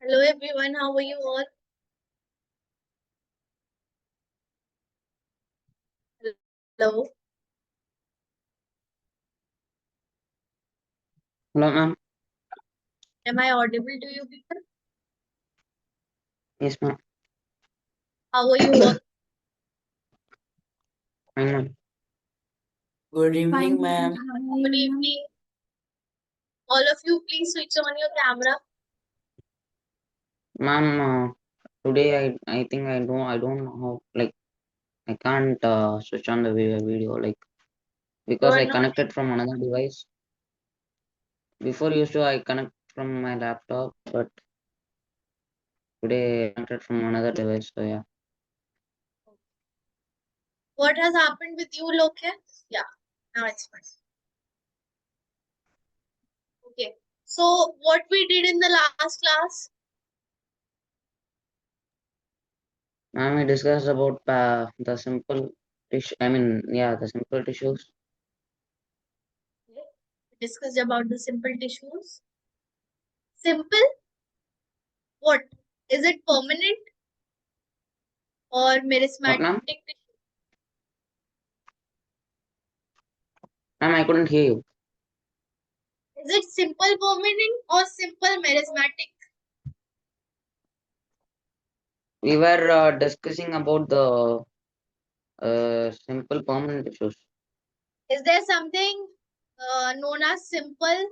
Hello everyone, how are you all? Hello, Hello, ma'am. am I audible to you people? Yes, ma'am. How are you all? Fine, ma'am. Good evening, ma'am. Good evening. All of you, please switch on your camera. Ma'am, today I think I don't know how, like, I can't switch on the video, like, You because are I not. connected from another device. Before used to I connect from my laptop, but today I connected from another device, so yeah. What has happened with you, Lokya? Yeah, now it's fine. Okay. So, what we did in the last class? Ma'am, we discussed about the simple tissue. The simple tissues. We discussed about the simple tissues. Simple? What? Is it permanent or What, ma'am? merismatic tissue? Ma'am, I couldn't hear you. Is it simple permanent or simple merismatic? We were discussing about the simple permanent tissues. Is there something known as simple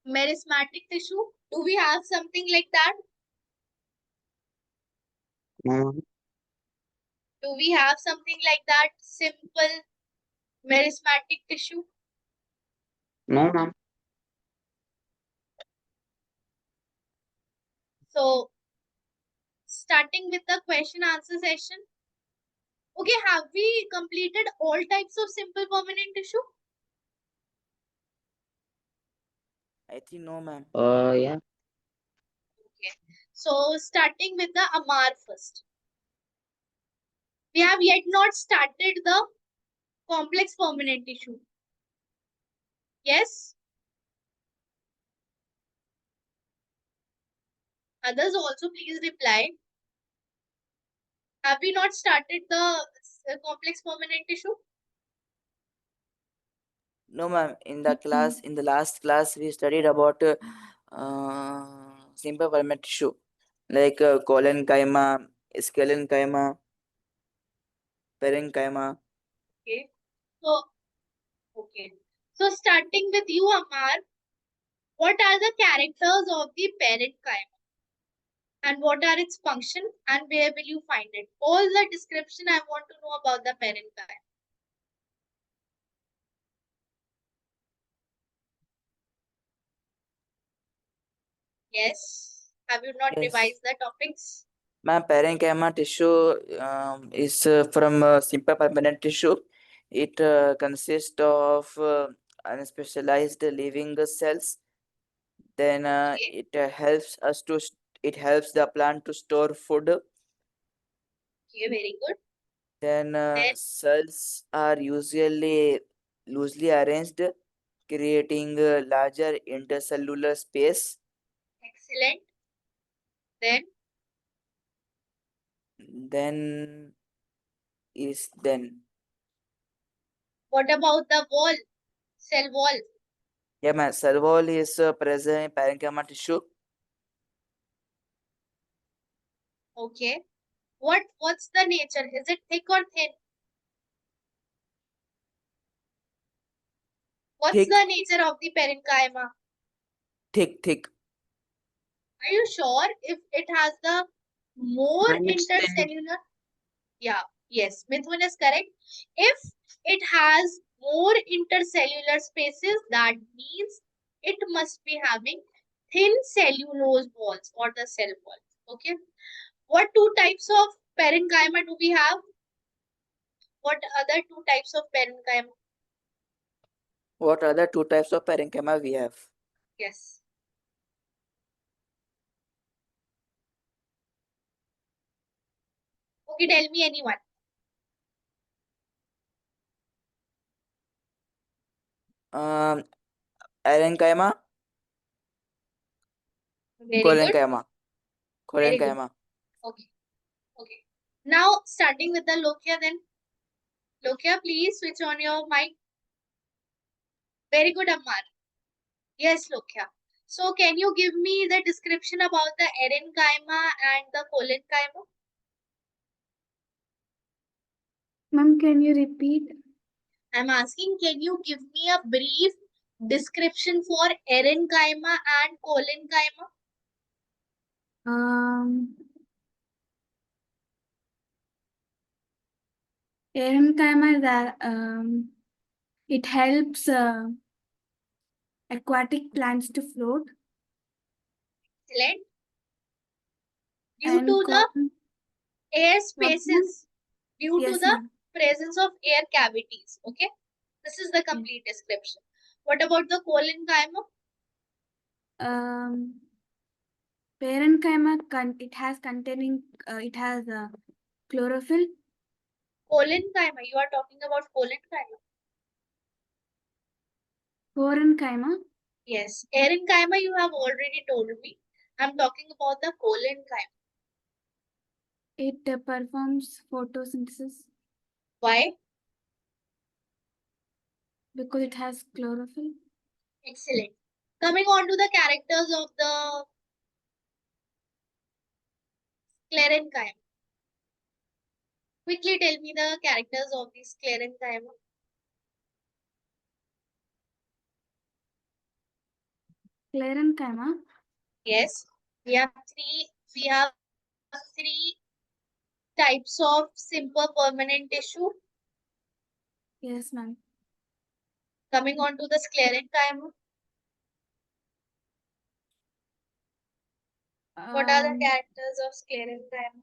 merismatic tissue? Do we have something like that? No, Do we have something like that? Simple merismatic tissue? no, ma'am. So, starting with the question answer session. Okay, have we completed all types of simple permanent tissue? I think no, ma'am. Yeah. Okay. So, starting with the Amar first. We have yet not started the complex permanent tissue. Yes? Others also please reply. Have we not started the complex permanent tissue? No, ma'am. In the last class, we studied about simple permanent tissue like colon-chyma, scalene-chyma, parenchyma. Okay. So, okay. So, starting with you, Amar, what are the characters of the parenchyma? And what are its function and where will you find it? All the description I want to know about the parenchyma. Yes. Have you not Yes. revised the topics? Ma'am, parenchyma tissue is from simple permanent tissue. It consists of unspecialized living cells. Then Okay. it helps the plant to store food. Okay, very good. Then Then, cells are usually loosely arranged, creating larger intercellular space. excellent. Then, Then then what about the wall? Cell wall. yeah, man. Cell wall is present in parenchyma tissue. Okay. What's the nature? Is it thick or thin? What's Thick, the nature of the parenchyma? thick. Are you sure if it has the more Ma'am, it's thin. intercellular? Yeah, yes, Mithun is correct. If it has more intercellular spaces, that means it must be having thin cellulose walls or the cell walls. Okay. What two types of parenchyma do we have? What other two types of parenchyma? What are the two types of parenchyma we have? Yes. Okay, tell me anyone. Parenchyma, Very good. collenchyma. Very good. Collenchyma. Okay. Okay. Now starting with the lochia then. Lochia, please switch on your mic. Very good, Ammar. Yes, Lochia. So can you give me the description about the erenchyma and the collenchyma? Ma'am, can you repeat? I'm asking, can you give me a brief description for erenchyma and collenchyma? Parenchyma is it helps aquatic plants to float, Excellent. Due and to the air what, ma'am? spaces, due to Yes, the ma'am. presence of air cavities. Okay. This is the complete description. What about the collenchyma? Parenchyma it has chlorophyll. Collenchyma. You are talking about collenchyma. Parenchyma. Yes. Erenchyma you have already told me. I'm talking about the collenchyma. It performs photosynthesis Why? because it has chlorophyll. Excellent. Coming on to the characters of the sclerenchyma. Quickly tell me the characters of the sclerenchyma. Sclerenchyma. Yes. We have three types of simple permanent tissue. Yes, ma'am. Coming on to the sclerenchyma. What are the characters of sclerenchyma?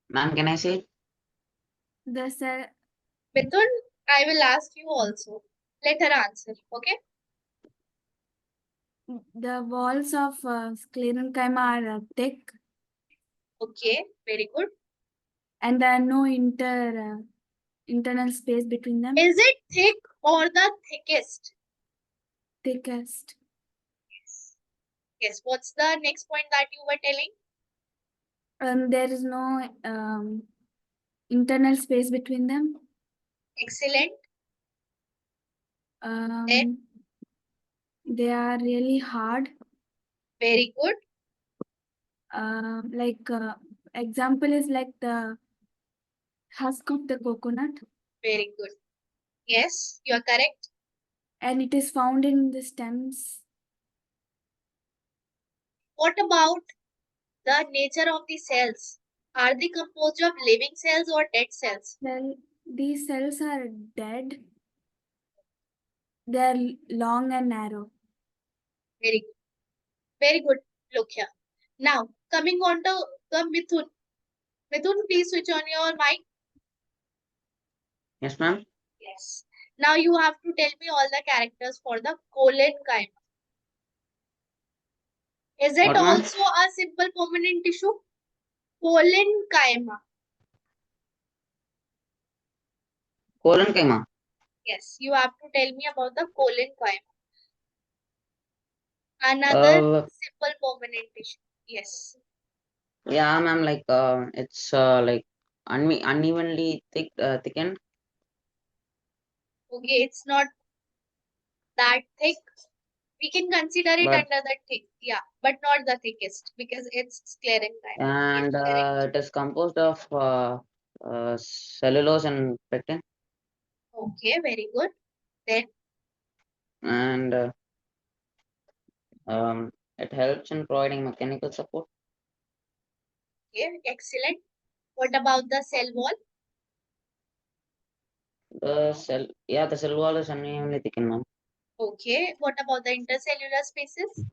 Ma'am, can I say it? The cell, Mithun, I will ask you also. Let her answer. Okay. the walls of sclerenchyma are thick, Okay. Very good. and there are no internal space between them. Is it thick or the thickest? Thickest. Yes. Yes. What's the next point that you were telling? There is no internal space between them. Excellent. They are really hard. Very good. Example is like the husk of the coconut, Very good. Yes, you are correct. and it is found in the stems. What about the nature of the cells? Are they composed of living cells or dead cells? Well, these cells are dead. They are long and narrow. Very good. Very good, Lokhya. Now, coming on to the Mithun. Mithun, please switch on your mic. Yes, ma'am. Yes. Now you have to tell me all the characters for the collenchyma. Is it What, ma'am? also a simple permanent tissue? Collenchyma. Collenchyma. Yes, you have to tell me about the collenchyma. Another Uh, simple permanent tissue. Yes. yeah, ma'am. Like, it's like unevenly thickened. Okay, it's not that thick. We can consider it But under the thick. Yeah, but not the thickest because it's sclerenchyma. Yes, and correct. it is composed of cellulose and pectin, Okay, very good. Then, and it helps in providing mechanical support. okay, excellent. What about the cell wall? The cell wall is unevenly thickened, ma'am. Okay, what about the intercellular spaces?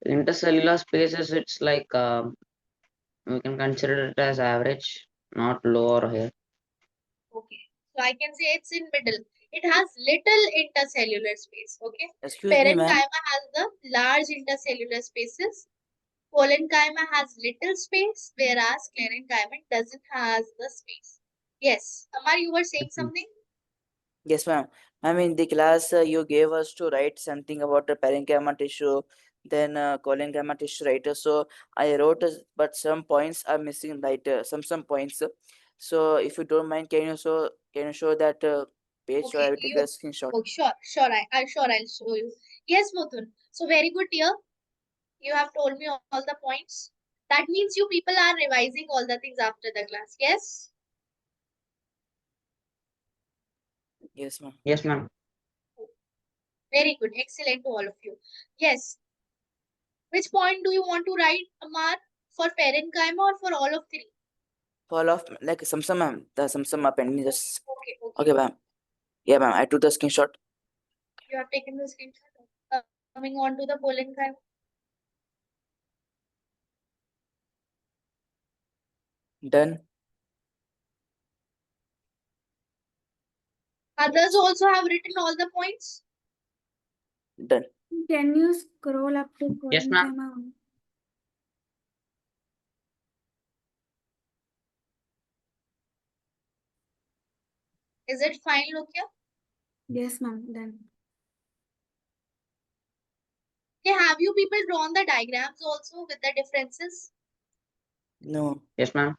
Intercellular spaces, it's like we can consider it as average, not low or high. Okay, so I can say it's in middle. It has little intercellular space. Okay, Excuse me, ma'am. parenchyma has the large intercellular spaces. Collenchyma has little space, whereas sclerenchyma doesn't has the space. Yes, Amar, you were saying something? Yes, ma'am. I mean, the class you gave us to write something about the parenchyma tissue, then collenchyma tissue, right? So I wrote, but some points are missing, right? Some points. So if you don't mind, can you show that page? So I Okay, will take a screenshot. oh, sure, I'll show you. Yes, Mutun. So very good, dear. You have told me all the points. That means you people are revising all the things after the class. Yes? Yes, ma'am. Yes, ma'am. Very good. Excellent to all of you. Yes. Which point do you want to write, Amar? For parenchyma or for all of three? Fall off like some ma'am. The some are pending. Just Okay. okay, ma'am. Yeah, ma'am. I took the screenshot. You have taken the screenshot. Coming on to the parenchyma. Done. Others also have written all the points. Done. Can you scroll up to Yes, ma'am. parenchyma? Is it fine, Lokia? Yes, ma'am. Done. Okay, have you people drawn the diagrams also with the differences? No. Yes, ma'am.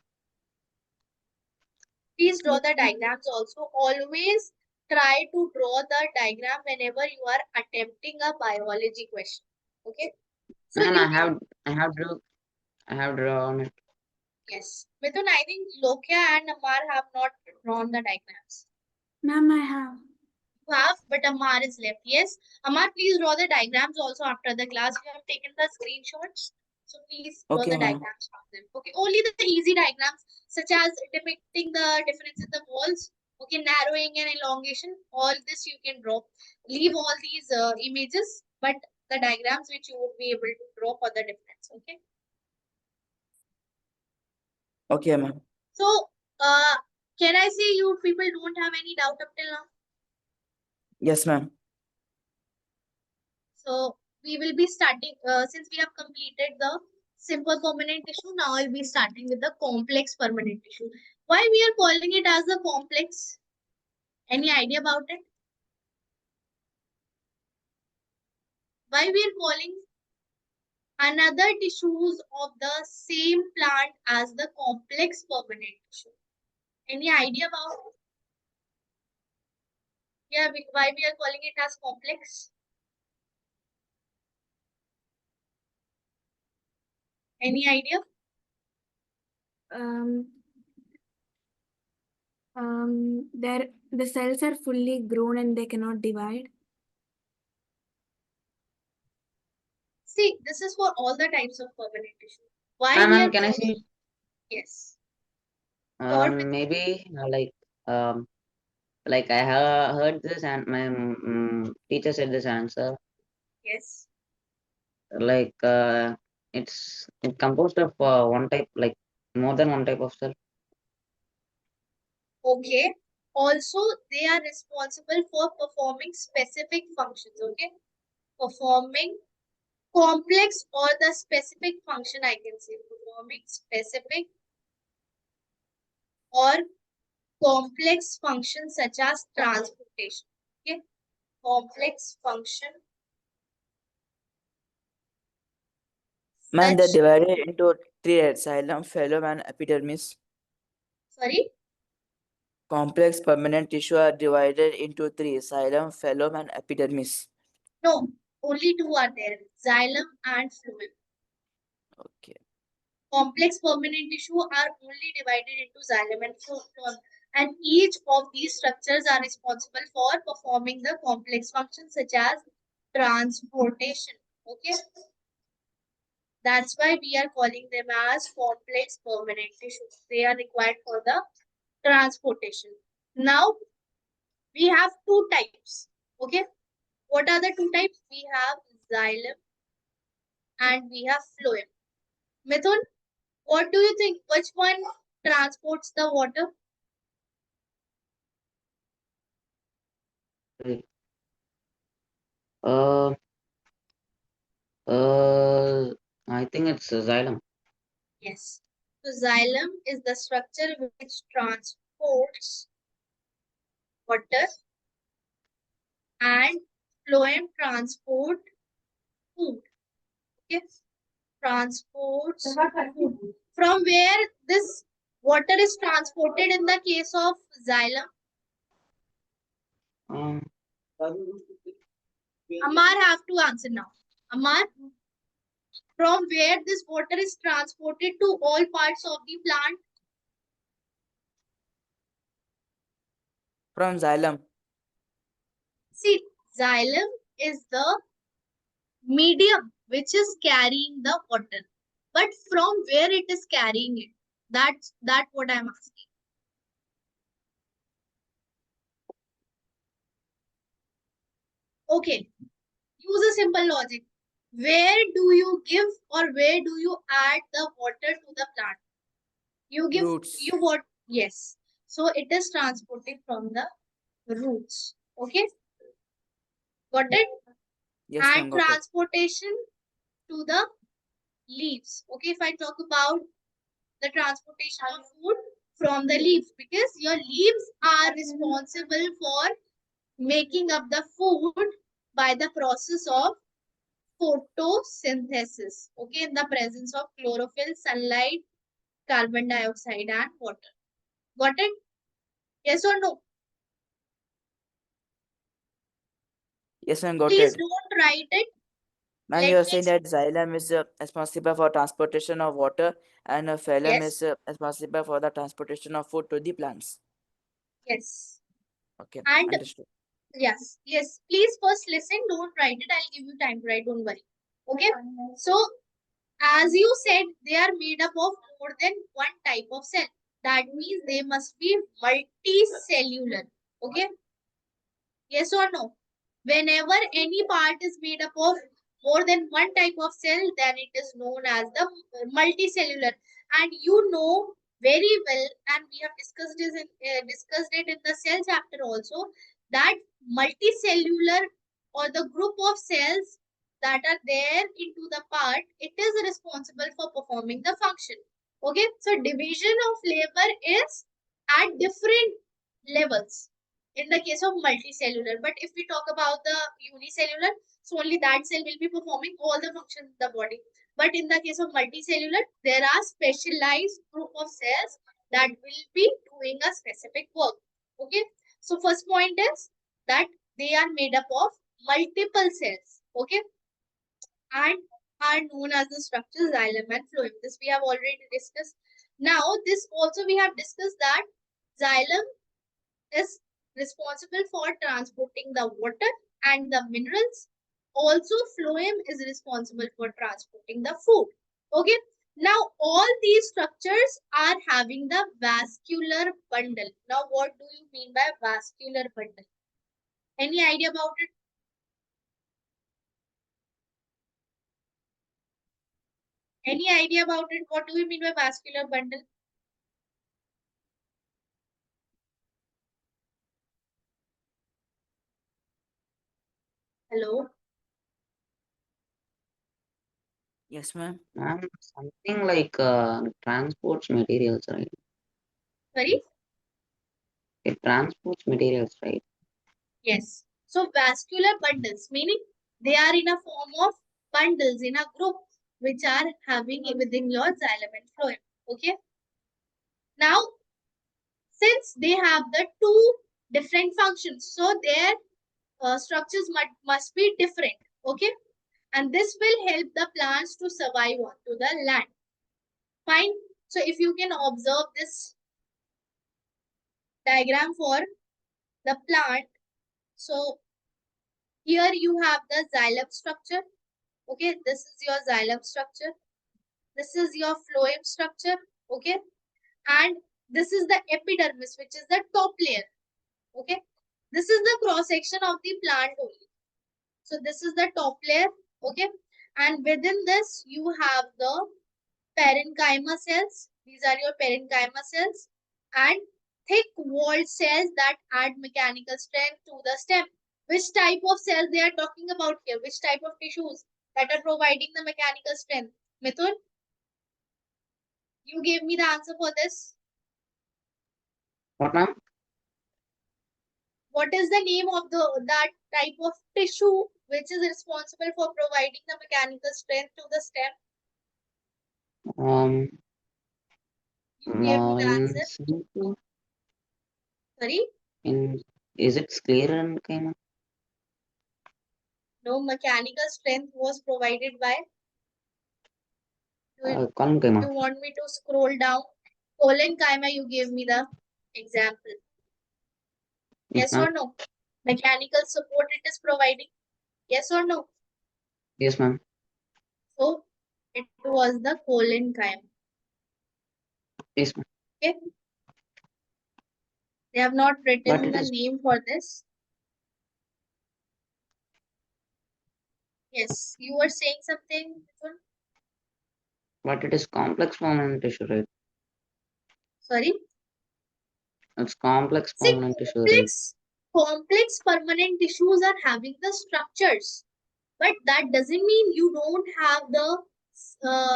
Please draw Yes, the ma'am. diagrams also. Always try to draw the diagram whenever you are attempting a biology question. Okay. So Ma'am, you I have drawn it. yes. Mithun, I think Lokia and Amar have not drawn the diagrams. Ma'am, I have. You have, but Amar is left. Yes. Amar, please draw the diagrams also after the class. You have taken the screenshots. So please draw Okay, the ma'am. diagrams of them. Okay. Only the easy diagrams, such as depicting the difference in the walls. Okay, narrowing and elongation. All this you can draw. Leave all these images, but the diagrams which you would be able to draw for the difference. Okay. Okay, ma'am. So, uh, can I say you people don't have any doubt up till now? Yes, ma'am. So we will be starting since we have completed the simple permanent tissue. Now I'll be starting with the complex permanent tissue. Why we are calling it as a complex? Any idea about it? Why we are calling another tissues of the same plant as the complex permanent tissue? Any idea about it? Yeah, why we are calling it as complex? Any idea? Um, the cells are fully grown and they cannot divide. See, this is for all the types of permanent tissue. Why we are Ma'am, can I calling? see? Yes. Sure. Maybe like I have heard this and my teacher said this answer. Yes. Like it composed of one type, like more than one type of cell. Okay. Also, they are responsible for performing specific functions. Okay. Performing complex or the specific function, I can say. Performing specific or complex functions such as transportation. Okay. Complex function Man, they're such, divided into three heads: xylem, phloem, and epidermis. sorry. Complex permanent tissue are divided into three: xylem, phloem, and epidermis. No, only two are there. Xylem and phloem. Okay. Complex permanent tissue are only divided into xylem and phloem, and each of these structures are responsible for performing the complex functions such as transportation. Okay, that's why we are calling them as complex permanent tissues. They are required for the transportation. Now we have two types. Okay, what are the two types? We have xylem and we have phloem. Mithun, what do you think? Which one transports the water? Like, uh, uh, I think it's xylem. Yes. So xylem is the structure which transports water and phloem transport food. Okay, transports food. From where this water is transported in the case of xylem? Um, Amar have to answer now. Amar, from where this water is transported to all parts of the plant? From xylem. See, xylem is the medium which is carrying the water. But from where it is carrying it? That's what I'm asking. Okay, use a simple logic. Where do you give or where do you add the water to the plant? You give Roots. what? Yes. So it is transported from the roots. Okay, got it? Yes, And ma'am, got it. transportation to the leaves. Okay, if I talk about the transportation of food from the leaves, because your leaves are responsible for making up the food by the process of photosynthesis. Okay, in the presence of chlorophyll, sunlight, carbon dioxide, and water. Got it? Yes or no? Yes, ma'am, got Please it. don't write it. Ma'am, Let you are me saying that xylem is responsible for transportation of water and phloem yes, is responsible for the transportation of food to the plants. yes. Okay, And understood. yes, yes. Please first listen. Don't write it. I'll give you time to write. Don't worry. Okay. So as you said, they are made up of more than one type of cell. That means they must be multicellular. Okay. Yes or no? Whenever any part is made up of more than one type of cell, then it is known as the multicellular. And you know very well, and we have discussed it in the cell chapter also, that multicellular or the group of cells that are there into the part, it is responsible for performing the function. Okay, so division of labor is at different levels in the case of multicellular. But if we talk about the unicellular, so only that cell will be performing all the functions of the body. But in the case of multicellular, there are specialized group of cells that will be doing a specific work. Okay. So first point is that they are made up of multiple cells. Okay. And are known as the structures xylem and phloem. This we have already discussed. Now, this also we have discussed that xylem is responsible for transporting the water and the minerals. Also, phloem is responsible for transporting the food. Okay. Now, all these structures are having the vascular bundle. Now, what do you mean by vascular bundle? Any idea about it? Any idea about it? What do you mean by vascular bundle? Hello? Yes, ma'am. ma'am, something like transports materials, right? Sorry? It transports materials, right? Yes. So vascular bundles, meaning they are in a form of bundles in a group which are having within your xylem and phloem. Okay. Now, since they have the two different functions, so their structures must be different. Okay. And this will help the plants to survive onto the land. Fine. So if you can observe this diagram for the plant, so here you have the xylem structure. Okay, this is your xylem structure. This is your phloem structure. Okay, and this is the epidermis, which is the top layer. Okay, this is the cross section of the plant only. So this is the top layer. Okay, and within this you have the parenchyma cells. These are your parenchyma cells and thick walled cells that add mechanical strength to the stem. Which type of cells they are talking about here? Which type of tissues that are providing the mechanical strength? Mithun, you gave me the answer for this. What, ma'am? What is the name of that type of tissue which is responsible for providing the mechanical strength to the stem? Um, You gave me the in answer. simple, Sorry? in is it sclerenchyma? No, mechanical strength was provided by. Do Conkyma. you want me to scroll down? Colon you gave me the example. Yes, Yes ma'am. or no? Mechanical support it is providing. Yes or no? Yes, ma'am. So it was the colon. Yes, ma'am. Okay. They have not But written it the is, name for this. Yes, you were saying something, Mithun? but it is complex permanent tissue, right? Sorry. It's complex See, permanent tissue, right? complex permanent tissues are having the structures, but that doesn't mean you don't have the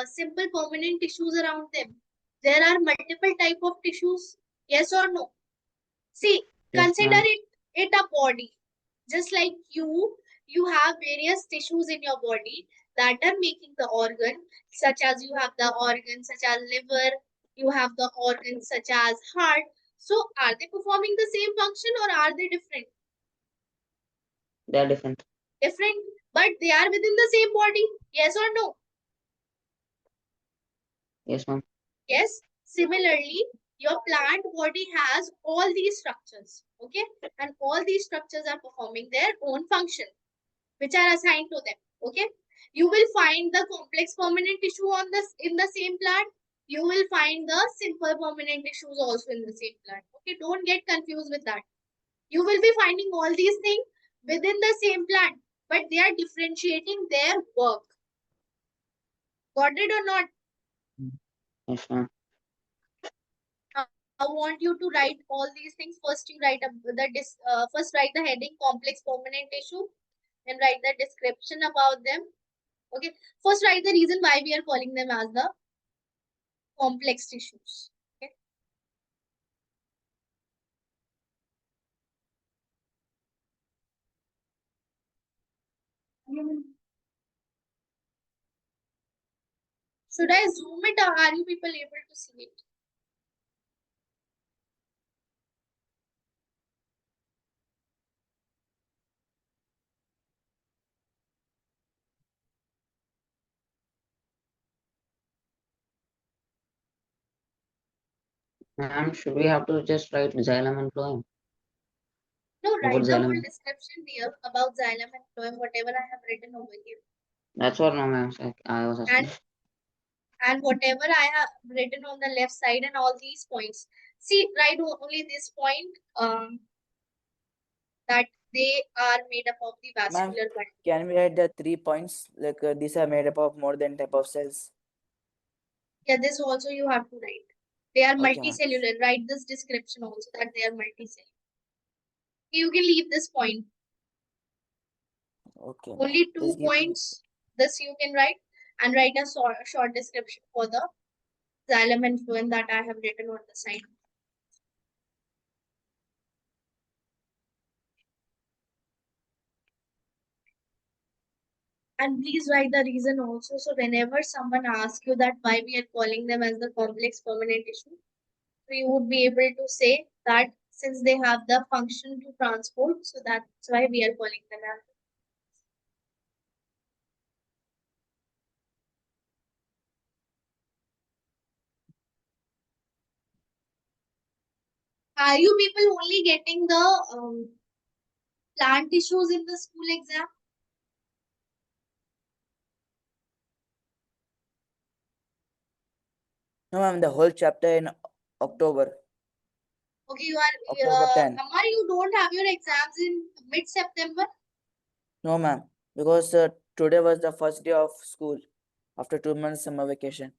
simple permanent tissues around them. There are multiple type of tissues. Yes or no? See, Yes, consider ma'am. it a body. Just like you have various tissues in your body that are making the organ, such as you have the organs such as liver, you have the organs such as heart. So are they performing the same function or are they different? They are different. Different, but they are within the same body. Yes or no? Yes, ma'am. Yes. Similarly, your plant body has all these structures. Okay, and all these structures are performing their own function, which are assigned to them. Okay, you will find the complex permanent tissue on this in the same plant. You will find the simple permanent tissues also in the same plant. Okay, don't get confused with that. You will be finding all these things within the same plant, but they are differentiating their work. Got it or not? Yes, ma'am. I want you to write all these things. First, you write up first write the heading complex permanent tissue, and write the description about them. Okay. First, write the reason why we are calling them as the complex tissues. Okay. Should I zoom it or are you people able to see it? Ma'am, should we have to just write xylem and phloem? No, About write the whole xylem. description here about xylem and phloem, whatever I have written over here. That's what, no, ma'am. I was asking. And whatever I have written on the left side and all these points. See, write only this point that they are made up of the Ma'am, vascular bundle. can we write the 3 points? Like these are made up of more than type of cells. Yeah, this also you have to write. They are Okay, ma'am. multicellular. Write this description also that they are multicellular. You can leave this point. Okay, ma'am. Only 2 Just give me. points. This you can write and write a short description for the xylem and phloem that I have written on the side. And please write the reason also. So whenever someone asks you that why we are calling them as the complex permanent tissue, so you would be able to say that since they have the function to transport, so that's why we are calling them as. Are you people only getting the plant tissues in the school exam? No, ma'am. The whole chapter in October. Okay, you are October 10. Amar, you don't have your exams in mid-September? No, ma'am. Because today was the first day of school after 2 months summer vacation.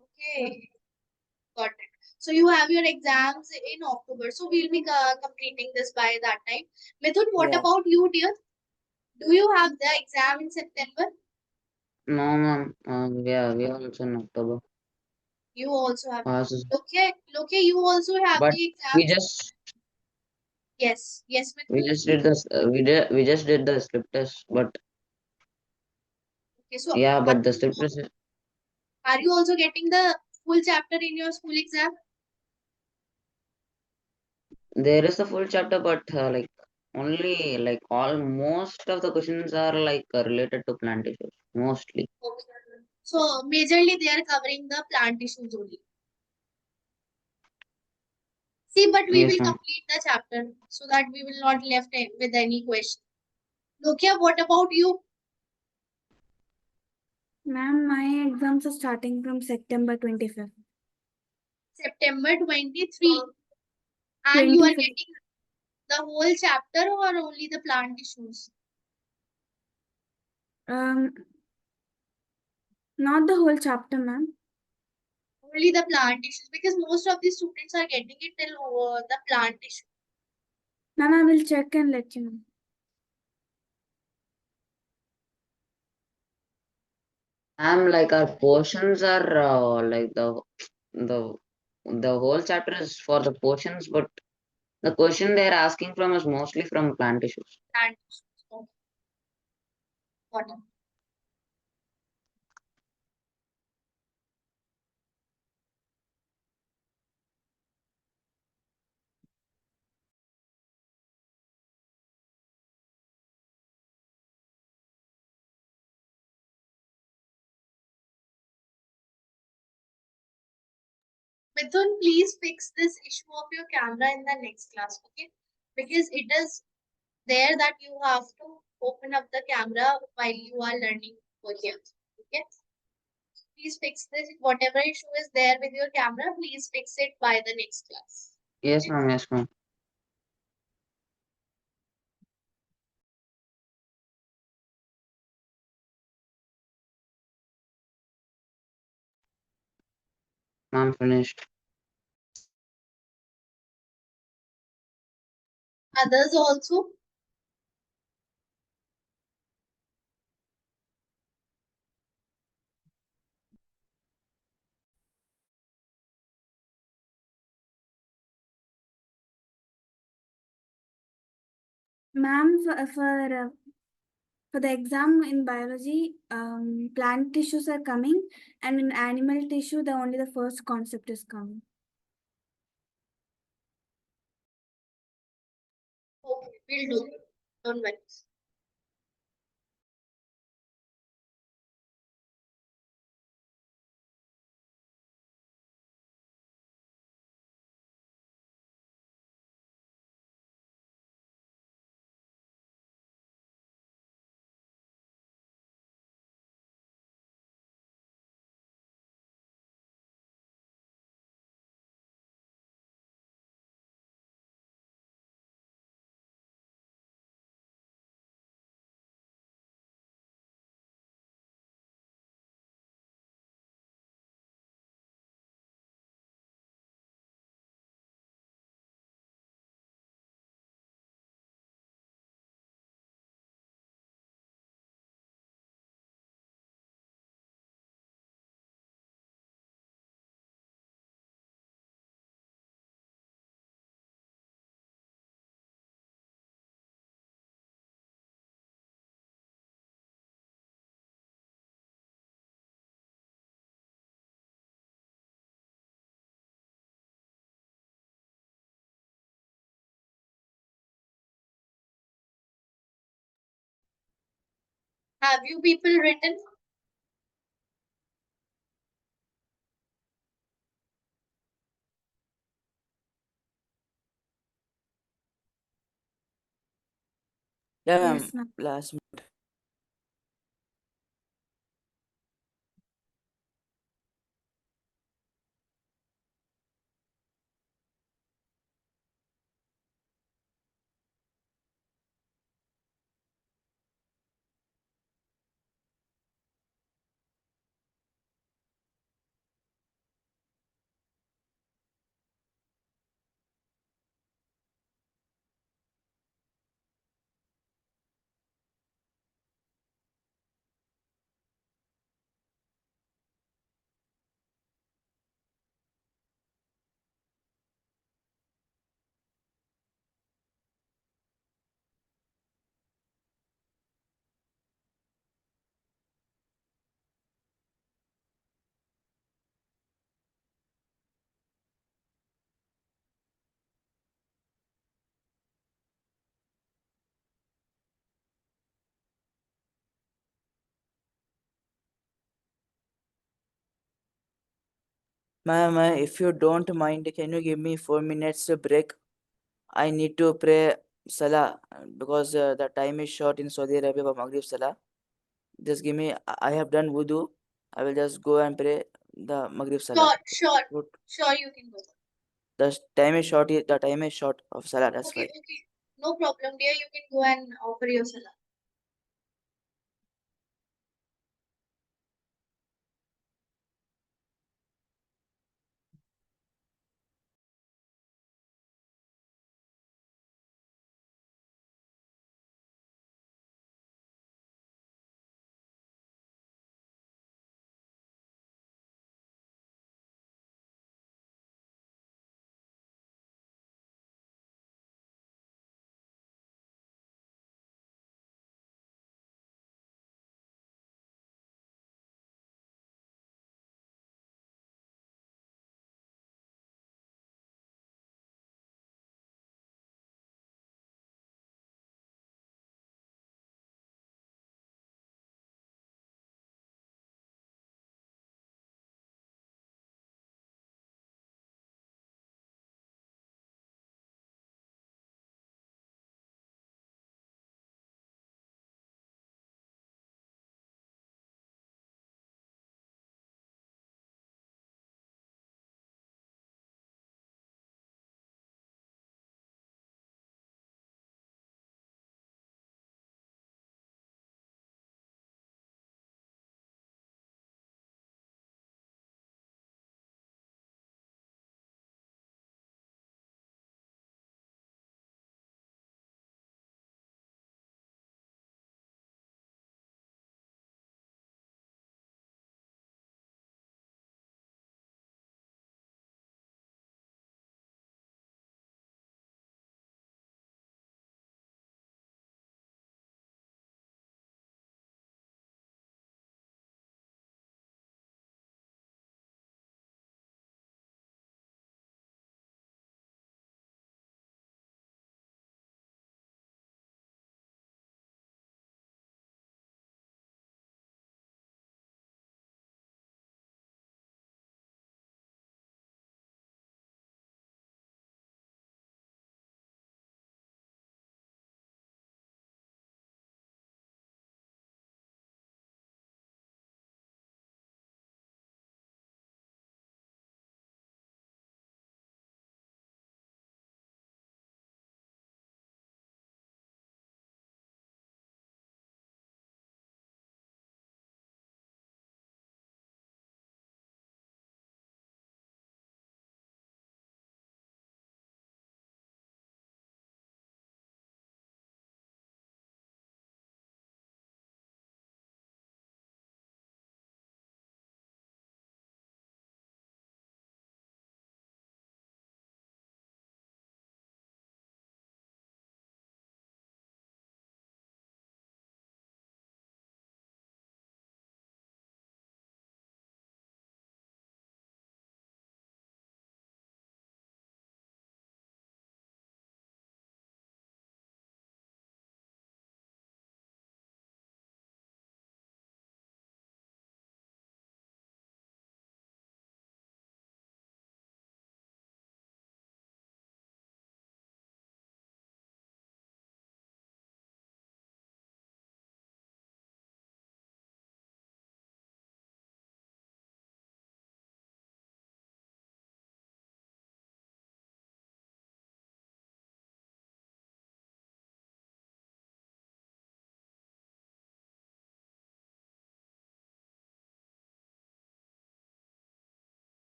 Okay, got it. So you have your exams in October. So we'll be completing this by that time. Mithun, what Yeah. about you, dear? Do you have the exam in September? No, ma'am. Yeah, we are also in October. You also have. Passes. Okay, you also have But the we exams. just Yes, yes, We Mithun. just did this. We just did the slip test, but Okay, so yeah, but the slip test are you also getting the full chapter in your school exam? there is a full chapter, but like only like all most of the questions are like related to plant issues mostly. Okay. So majorly they are covering the plant issues only. See, but we Yes, will ma'am. complete the chapter so that we will not left with any question. Lokia, what about you? Ma'am, my exams are starting from September 25th. September 23. And you are 25th. getting the whole chapter or only the plant issues? Not the whole chapter, ma'am. Only the plant issues because most of the students are getting it till the plant issue. Ma'am, I will check and let you know. I'm like our portions are like the the whole chapter is for the portions, but the question they're asking from is mostly from plant issues. Plant issues. Okay, got it. Mithun, please fix this issue of your camera in the next class, okay? Because it is there that you have to open up the camera while you are learning over here. Okay? Please fix this. Whatever issue is there with your camera, please fix it by the next class. Yes, Okay? ma'am. Yes, ma'am. Ma'am, finished. Others also. Ma'am, for the exam in biology, plant tissues are coming, and in animal tissue, the only the first concept is coming. Okay, we'll do. Don't worry. Have you people written? Yeah, ma'am. Yes, ma'am. Last. Ma'am, if you don't mind, can you give me 4 minutes break? I need to pray Salah because the time is short in Saudi Arabia for Maghrib Salah. Just give me, I have done wudu. I will just go and pray the Maghrib Salah. Sure, Good. sure, you can go. The time is short. The time is short of Salah. That's Okay, why. okay. No problem, dear. You can go and offer your salah.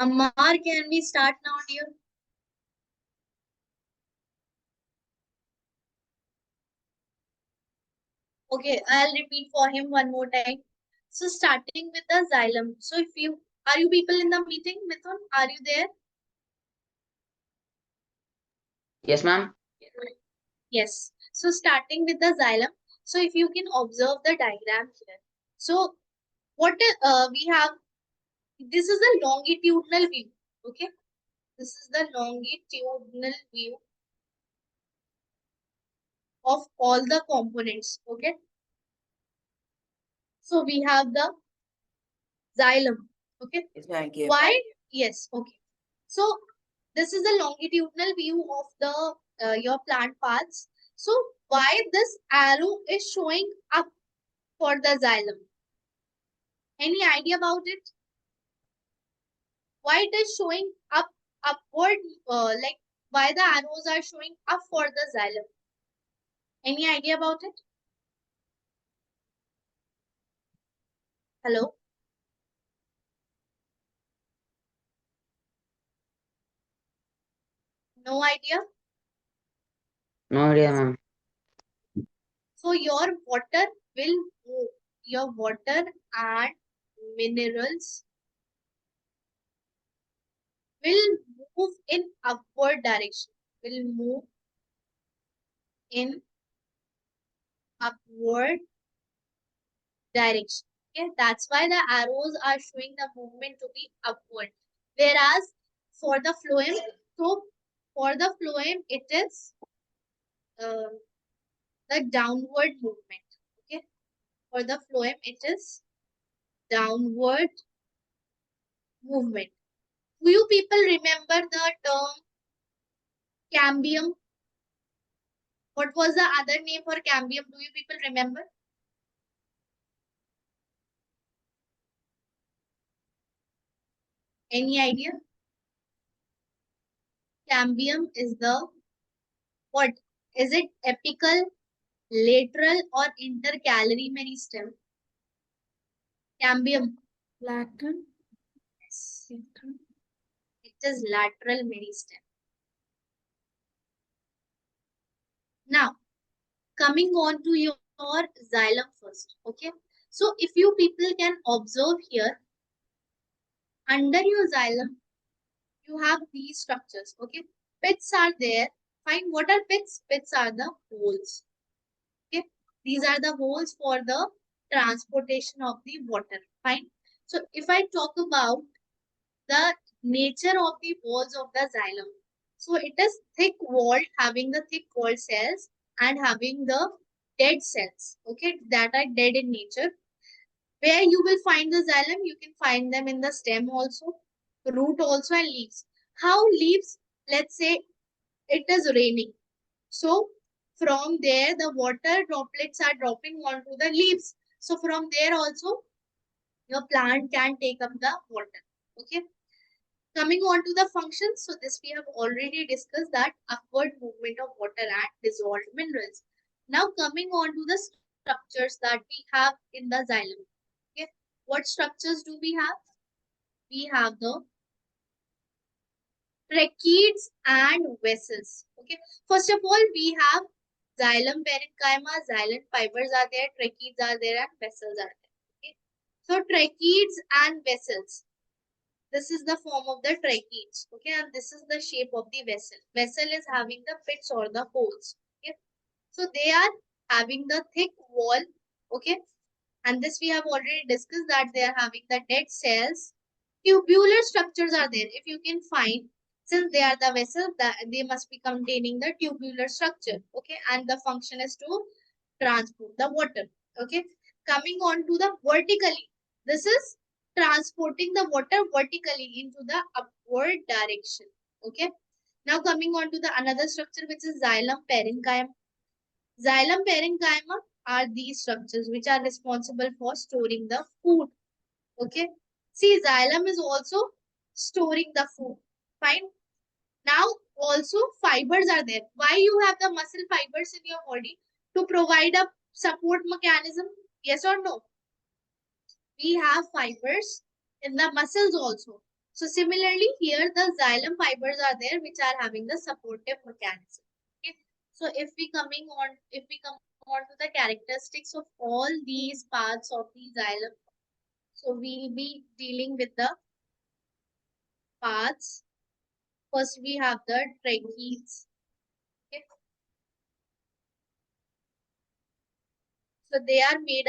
Ammar, can we start now, dear? Okay, I'll repeat for him one more time. So starting with the xylem. So if you are you people in the meeting, Mithun? Are you there? Yes, ma'am. Yes. So starting with the xylem. So if you can observe the diagram here. So what we have, this is a longitudinal view. Okay. This is the longitudinal view of all the components. Okay. So we have the xylem. Okay. Yes, ma'am, came. Why? Yes. Okay. So this is the longitudinal view of the your plant parts. So why this arrow is showing up for the xylem? Any idea about it? Why it is showing up upward? Like why the arrows are showing up for the xylem? Any idea about it? Hello. No idea. No idea, ma'am. So your water will move. Your water and minerals will move in upward direction. Will move in upward direction. Okay, that's why the arrows are showing the movement to be upward. Whereas for the phloem, so for the phloem, it is uh, the downward movement. Okay, for the phloem, it is downward movement. Do you people remember the term cambium? What was the other name for cambium? Do you people remember? Any idea? Cambium is the what? Is it apical, lateral, or intercalary meristem? Cambium. Lateral. Yes. It is lateral meristem. Now, coming on to your xylem first. Okay. So, if you people can observe here, under your xylem, you have these structures. Okay. Pits are there. Fine. What are pits? Pits are the holes. Okay. These are the holes for the transportation of the water. Fine. So, if I talk about the nature of the walls of the xylem. So it is thick walled, having the thick walled cells and having the dead cells, okay, that are dead in nature. Where you will find the xylem, you can find them in the stem also, root also, and leaves. How leaves? Let's say it is raining. So from there, the water droplets are dropping onto the leaves. So from there also, your plant can take up the water. Okay. Coming on to the functions, so this we have already discussed that upward movement of water and dissolved minerals. Now coming on to the structures that we have in the xylem. Okay, what structures do we have? We have the tracheids and vessels. Okay, first of all, we have xylem parenchyma, xylem fibers are there, tracheids are there, and vessels are there. Okay, so tracheids and vessels. This is the form of the tracheids, okay, and this is the shape of the vessel. Vessel is having the pits or the holes, okay. So they are having the thick wall, okay, and this we have already discussed that they are having the dead cells. Tubular structures are there. If you can find, since they are the vessel, that they must be containing the tubular structure, okay, and the function is to transport the water, okay. Coming on to the vertically, this is transporting the water vertically into the upward direction, okay. Now coming on to the another structure, which is xylem parenchyma. Xylem parenchyma are these structures which are responsible for storing the food, okay. See, xylem is also storing the food, fine. Now also fibers are there. Why you have the muscle fibers in your body? To provide a support mechanism, yes or no? We have fibers in the muscles also. So similarly here the xylem fibers are there which are having the supportive mechanism. Okay. So if we come on to the characteristics of all these parts of the xylem, so we'll be dealing with the parts. First we have the trachees. Okay. So they are made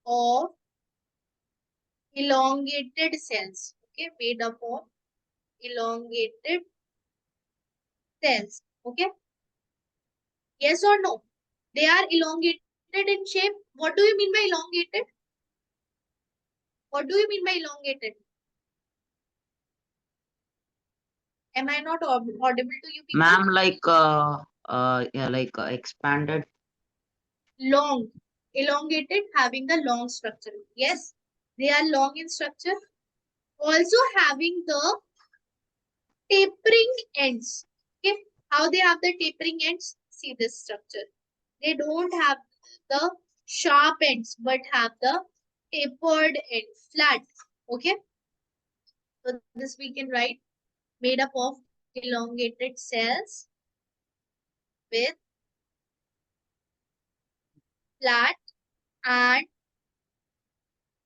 of elongated cells. Okay, made up of elongated cells. Okay, yes or no? They are elongated in shape. What do you mean by elongated? What do you mean by elongated? Am I not audible to you people? Ma'am, yeah, expanded. Long, elongated, having the long structure. Yes, they are long in structure. Also having the tapering ends. Okay, how they have the tapering ends? See this structure. They don't have the sharp ends, but have the tapered end, flat. Okay, so this we can write made up of elongated cells with flat and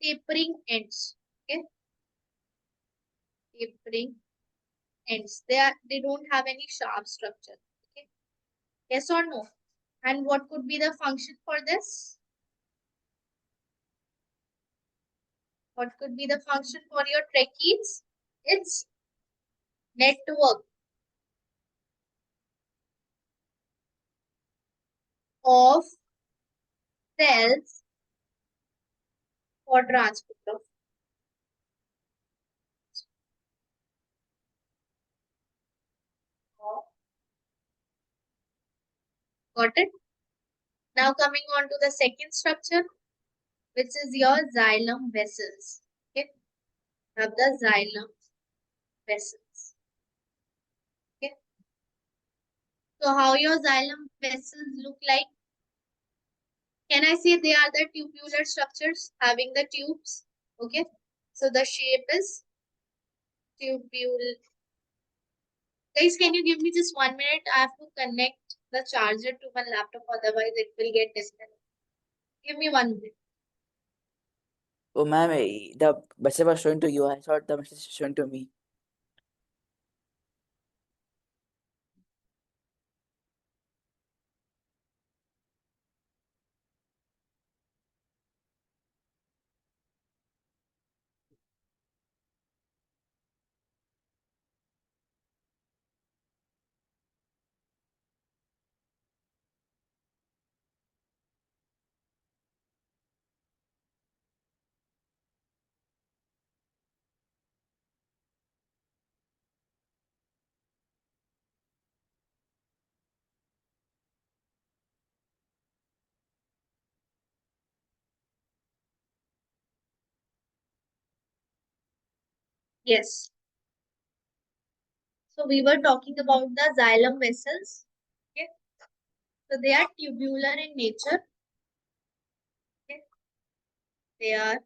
tapering ends. Okay, tapering ends. They don't have any sharp structure. Okay, yes or no? And what could be the function for this? What could be the function for your trachees? It's network of cells for transport of. Got it? Now coming on to the second structure, which is your xylem vessels. Okay, have the xylem vessels. Okay, so how your xylem vessels look like? Can I say they are the tubular structures having the tubes? Okay, so the shape is tubule. Guys, can you give me just 1 minute? I have to connect the charger to my laptop, otherwise it will get disconnected. Give me 1 minute. Oh, ma'am, the message was showing to you. I thought the message was showing to me. Yes. So we were talking about the xylem vessels. Okay. So they are tubular in nature. Okay. They are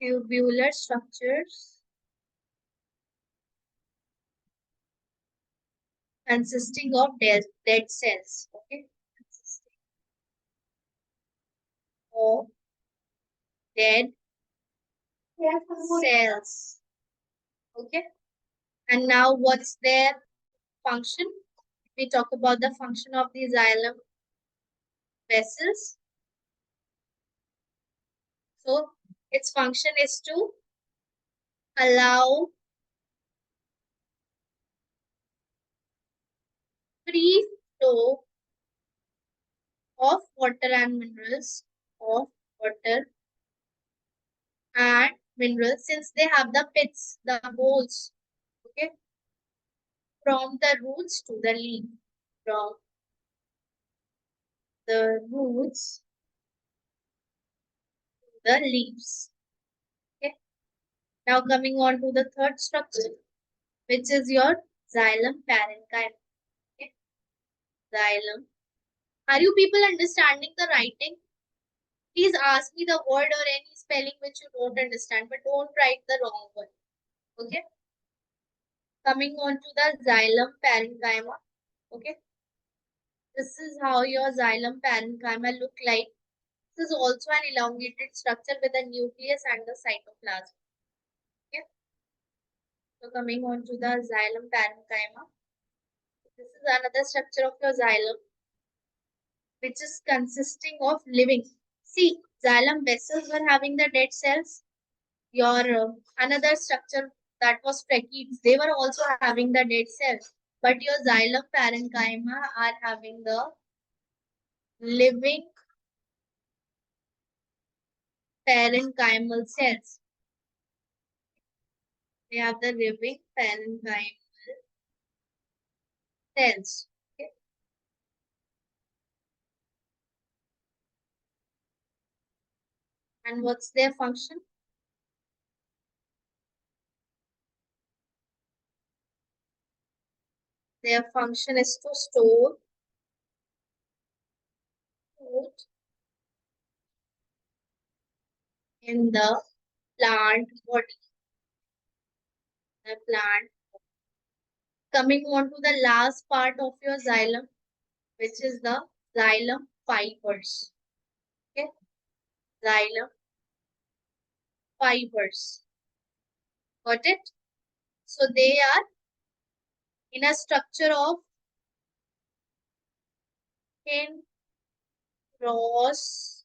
tubular structures consisting of dead cells. Okay. Consisting of dead cells. Okay. And now what's their function? We talk about the function of the xylem vessels. So its function is to allow free flow of water and minerals of water and minerals since they have the pits, the holes, okay, from the roots to the leaf, from the roots to the leaves. Okay. Now coming on to the third structure, which is your xylem parenchyma. Okay. Xylem. Are you people understanding the writing? Please ask me the word or any spelling which you don't understand, but don't write the wrong one. Okay. Coming on to the xylem parenchyma. Okay. This is how your xylem parenchyma look like. This is also an elongated structure with a nucleus and the cytoplasm. Okay. So coming on to the xylem parenchyma. This is another structure of your xylem, which is consisting of living. See, xylem vessels were having the dead cells. Your another structure that was tracheids, they were also having the dead cells. But your xylem parenchyma are having the living parenchymal cells. They have the living parenchymal cells. Okay. And what's their function? Their function is to store food in the plant body. The plant. Coming on to the last part of your xylem, which is the xylem fibers. Okay, xylem fibers. Got it? So they are in a structure of thin cross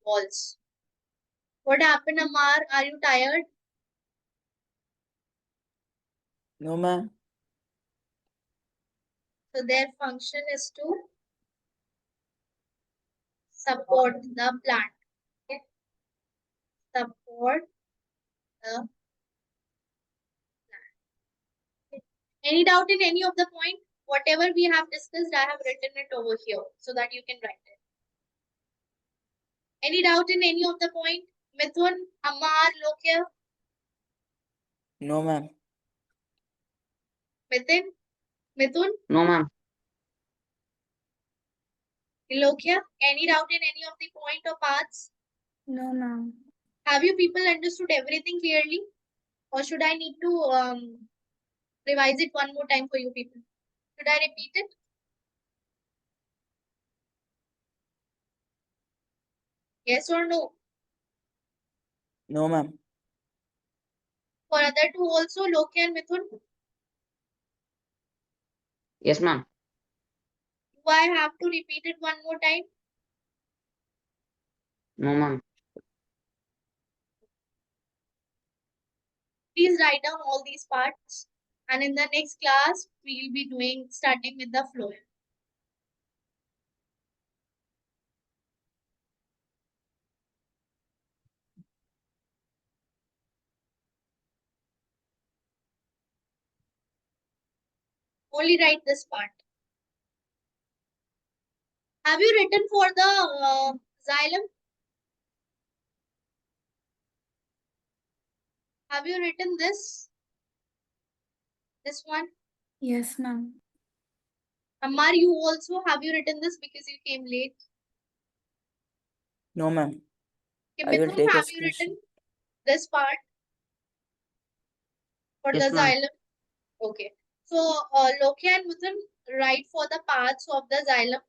walls. What happened, Amar? Are you tired? No, ma'am. So their function is to support the plant. Okay? Support the plant. Okay. Any doubt in any of the point? Whatever we have discussed, I have written it over here so that you can write it. Any doubt in any of the point? Mithun, Amar, Lokya, No, ma'am. Mithun, Mithun, No, ma'am. Lokya, any doubt in any of the point or parts? No, ma'am. Have you people understood everything clearly? Or should I need to revise it one more time for you people? Should I repeat it? Yes or no? No, ma'am. For other two also, Lokya and Mithun, do Yes, ma'am. I have to repeat it one more time? No, ma'am. Please write down all these parts. And in the next class, we'll be starting with the flow. Only write this part. Have you written for the xylem? Have you written this? This one? Yes, ma'am. Amar, you also have you written this because you came late? No, ma'am. Okay, I will Mithun, take a have you screenshot. written this part for the Yes, ma'am. xylem? Okay. So, Lokya and Mithun write for the parts of the xylem.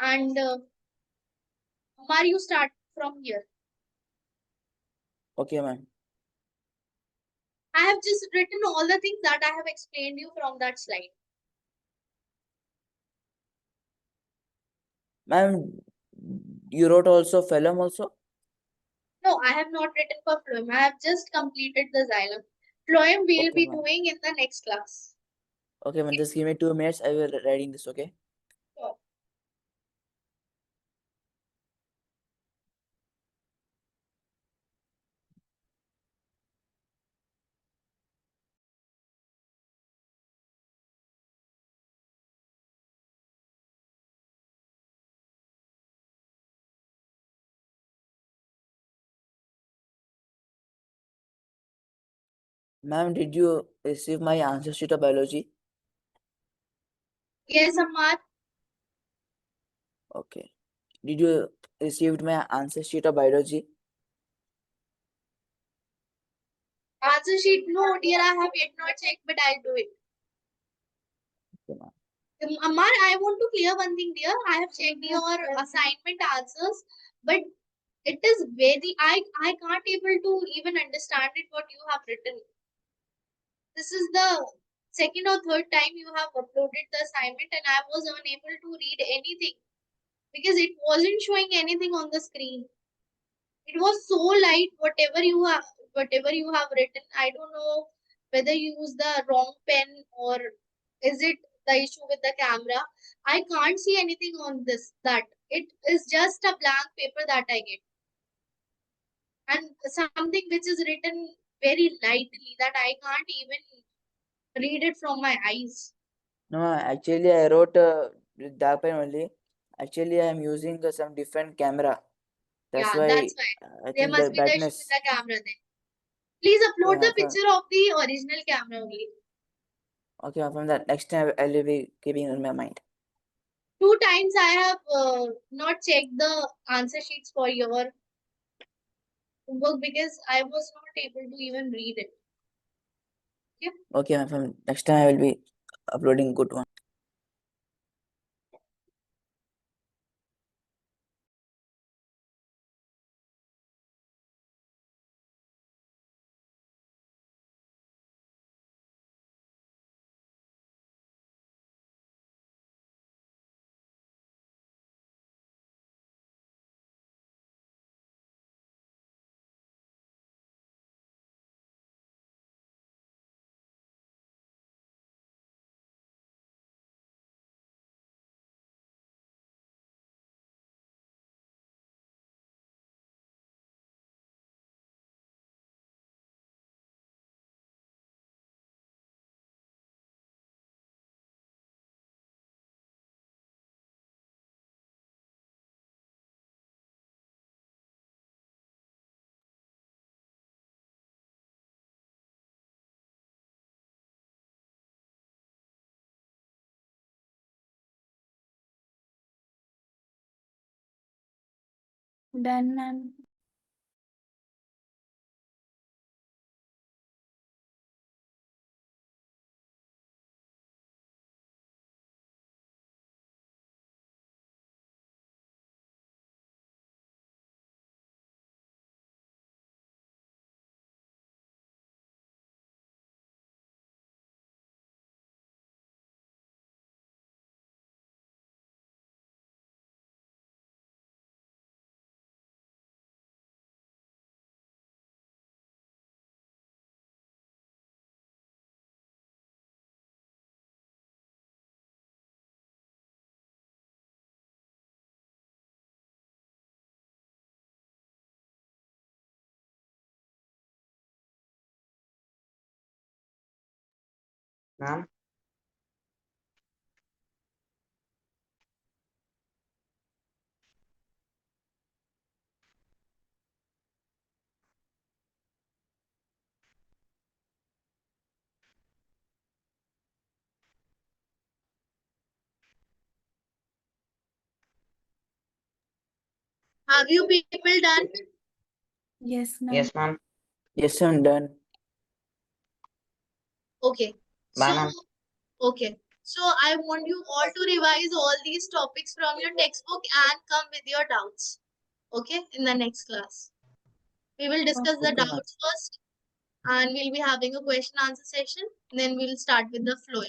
And Amar, you start from here. Okay, ma'am. I have just written all the things that I have explained you from that slide. Ma'am, you wrote also phylum also? No, I have not written for phloem. I have just completed the xylem. Phloem we'll Okay, be ma'am. doing in the next class. Okay, ma'am. Just give me 2 minutes. I will writing this. Okay. Sure. Ma'am, did you receive my answer sheet of biology? Yes, Amar. Okay. did you received my answer sheet of biology? Answer sheet? No, dear, I have yet not checked, but I'll do it. Okay, ma'am. Amar, I want to clear one thing, dear. I have checked your assignment answers, but it is very, I can't able to even understand it what you have written. This is the second or third time you have uploaded the assignment, and I was unable to read anything because it wasn't showing anything on the screen. It was so light, whatever you have written. I don't know whether you use the wrong pen or is it the issue with the camera. I can't see anything on this. That it is just a blank paper that I get, and something which is written very lightly that I can't even read it from my eyes. No, actually I wrote with that pen only. Actually, I am using some different camera. That's Yeah, why that's why. I There think the must be the issue with brightness. the camera then. Please Okay, upload the ma'am. picture of the original camera only. Okay, ma'am, from that next time I will be keeping in my mind. 2 times I have not checked the answer sheets for your homework because I was not able to even read it. Okay. Okay, ma'am, from next time I will be uploading good one. Done, ma'am. Ma'am, Have you people done? Yes, ma'am. yes, ma'am. Yes, I'm done. Okay. Bye, So, ma'am. okay. So I want you all to revise all these topics from your textbook and come with your doubts. Okay, in the next class. We will discuss the Okay, ma'am. doubts first and we'll be having a question answer session. Then we'll start with the flow.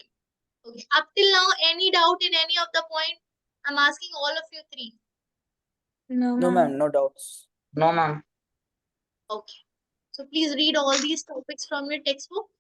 Okay. Up till now, any doubt in any of the point? I'm asking all of you three. No, No, ma'am. ma'am, no doubts. No, ma'am. Okay. So please read all these topics from your textbook